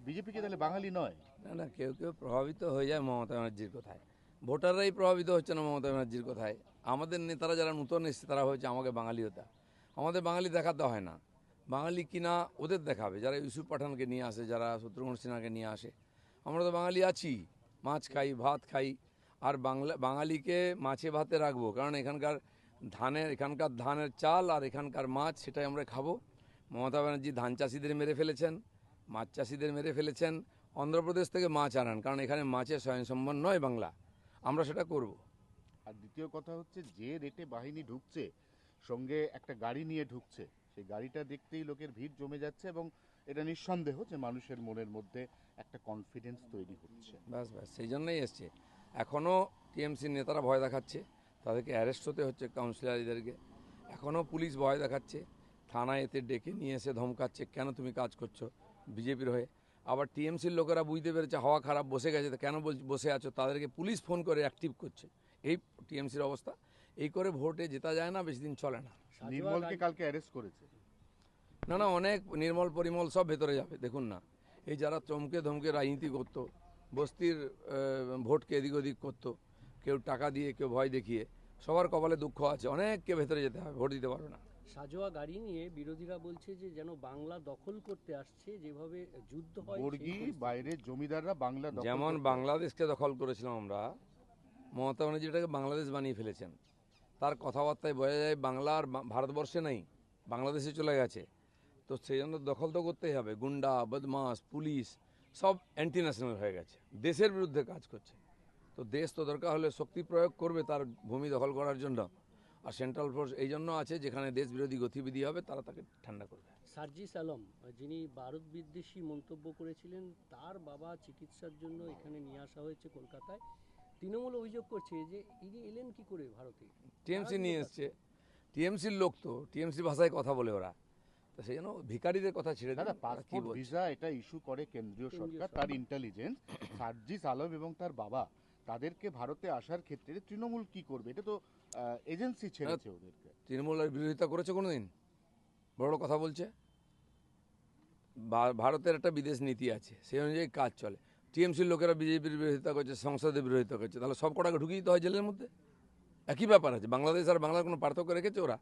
BJP কি তাহলে বাঙালি নয়? না না, কেউ কেউ প্রভাবিত হয়ে যায় মমতা ব্যানার্জির কথায়, ভোটাররাই প্রভাবিত হচ্ছে না মমতা ব্যানার্জির কথায়। আমাদের নেতারা যারা নূতন এসছে তারা হয়েছে আমাকে বাঙালি হতা, আমাদের বাঙালি দেখাতে হয় না, বাঙালি কিনা ওদের দেখাবে, যারা ইউসুফ পাঠানকে নিয়ে আসে, যারা শত্রুঘ্ন সিনহাকে নিয়ে আসে। আমরা তো বাঙালি আছি, মাছ খাই, ভাত খাই, আর বাঙালিকে মাছে ভাতে রাখবো, কারণ এখানকার ধানের চাল আর এখানকার মাছ সেটাই আমরা খাবো। মমতা ব্যানার্জি ধান চাষিদের মেরে ফেলেছেন, মাছ চাষিদের মেরে ফেলেছেন, অন্ধ্রপ্রদেশ থেকে মাছ আনান, কারণ এখানে মাছের স্বয়ংসম্বর নয় বাংলা, আমরা সেটা করব। আর দ্বিতীয় কথা হচ্ছে, যে রেটে বাহিনী ঢুকছে, সঙ্গে একটা গাড়ি নিয়ে ঢুকছে, সেই গাড়িটা দেখতেই লোকের ভিড় জমে যাচ্ছে, এবং এটা নিঃসন্দেহ যে মানুষের মনের মধ্যে একটা কনফিডেন্স তৈরি হচ্ছে। ব্যাস ব্যাস, সেই জন্যই এসছে। এখনও টিএমসির নেতারা ভয় দেখাচ্ছে, তাদেরকে অ্যারেস্ট হতে হচ্ছে কাউন্সিলরদেরকে। এখনও পুলিশ ভয় দেখাচ্ছে, থানায় এতে ডেকে নিয়ে এসে ধমকাচ্ছে, কেন তুমি কাজ করছো বিজেপির হয়ে। আবার টিএমসির লোকেরা বুঝতে পেরেছে হাওয়া খারাপ, বসে গেছে, তো কেন বসে আছো, তাদেরকে পুলিশ ফোন করে অ্যাক্টিভ করছে। এই টিএমসির অবস্থা। এই করে ভোটে জেতা যায় না, বেশি দিন চলে না। নির্মলকে কালকে অ্যারেস্ট করেছে। না না, অনেক নির্মল পরিমল সব ভেতরে যাবে, দেখুন না। এই যারা চমকে ধমকে রাজনীতি করতো, বস্তির ভোটকে এদিক ওদিক করতো, কেউ টাকা দিয়ে, কেউ ভয় দেখিয়ে, সবার কপালে দুঃখ আছে, অনেককে ভেতরে যেতে হবে, ভোট দিতে পারবে না। সাজোয়া গাড়ি নিয়ে বিরোধীরা বলছে যে যেন বাংলা দখল করতে আসছে, যেভাবে যুদ্ধ হয় বর্গী বাইরে জমিদাররা বাংলা দখল যেমন করতে বাংলাদেশকে দখল করেছিলাম আমরা, মমতা ব্যানার্জি এটাকে বাংলাদেশ বানিয়ে ফেলেছেন। তার কথাবার্তায় বোঝা যায় বাংলা আর ভারতবর্ষে নেই, বাংলাদেশে চলে গেছে। তো সেই জন্য দখল তো করতেই হবে। গুন্ডা, বদমাস, পুলিশ সব অ্যান্টি ন্যাশনাল হয়ে গেছে, দেশের বিরুদ্ধে কাজ করছে। তো দেশ তো দরকার হলে শক্তি প্রয়োগ করবে তার ভূমি দখল করার জন্য। আর সেন্ট্রাল ফোর্স এই জন্য আছে, যেখানে দেশ বিরোধী গতিবিধি হবে তারা তাকে ঠান্ডা করবে। সার্জিস আলম, যিনি ভারত বিদ্বেষী মন্তব্য করেছিলেন, তার বাবা চিকিৎসার জন্য এখানে নিয়ে আসা হয়েছে কলকাতায়। তৃণমূল অভিযোগ করছে যে ইনি এলেন কি করে ভারতে। টিএমসি নিয়ে এসছে, টিএমসির লোক তো টিএমসি ভাষায় কথা বলে ওরা, তো সেই জন্য ভিখারিদের কথা ছেড়ে দাদা, দেয়। পাসপোর্ট ভিসা এটা ইস্যু করে কেন্দ্রীয় সরকার, তার ইন্টেলিজেন্স। সার্জিস আলম এবং তার বাবা, তাদেরকে ভারতে আসার ক্ষেত্রে তৃণমূল কি করবে? এটা তো এজেন্সি ছেড়েছে ওদেরকে। তৃণমূল আর বিরোধিতা করেছে কোনোদিন? বড় বড় কথা বলছে। ভারতের একটা বিদেশ নীতি আছে, সেই অনুযায়ী কাজ চলে। টিএমসির লোকেরা বিজেপির বিরোধিতা করছে, সংসদে বিরোধিতা করছে, তাহলে সব কটাকে ঢুকিয়ে দিতে হয় জেলের মধ্যে। একই ব্যাপার আছে, বাংলাদেশ আর বাংলার কোনো পার্থক্য রেখেছে ওরা?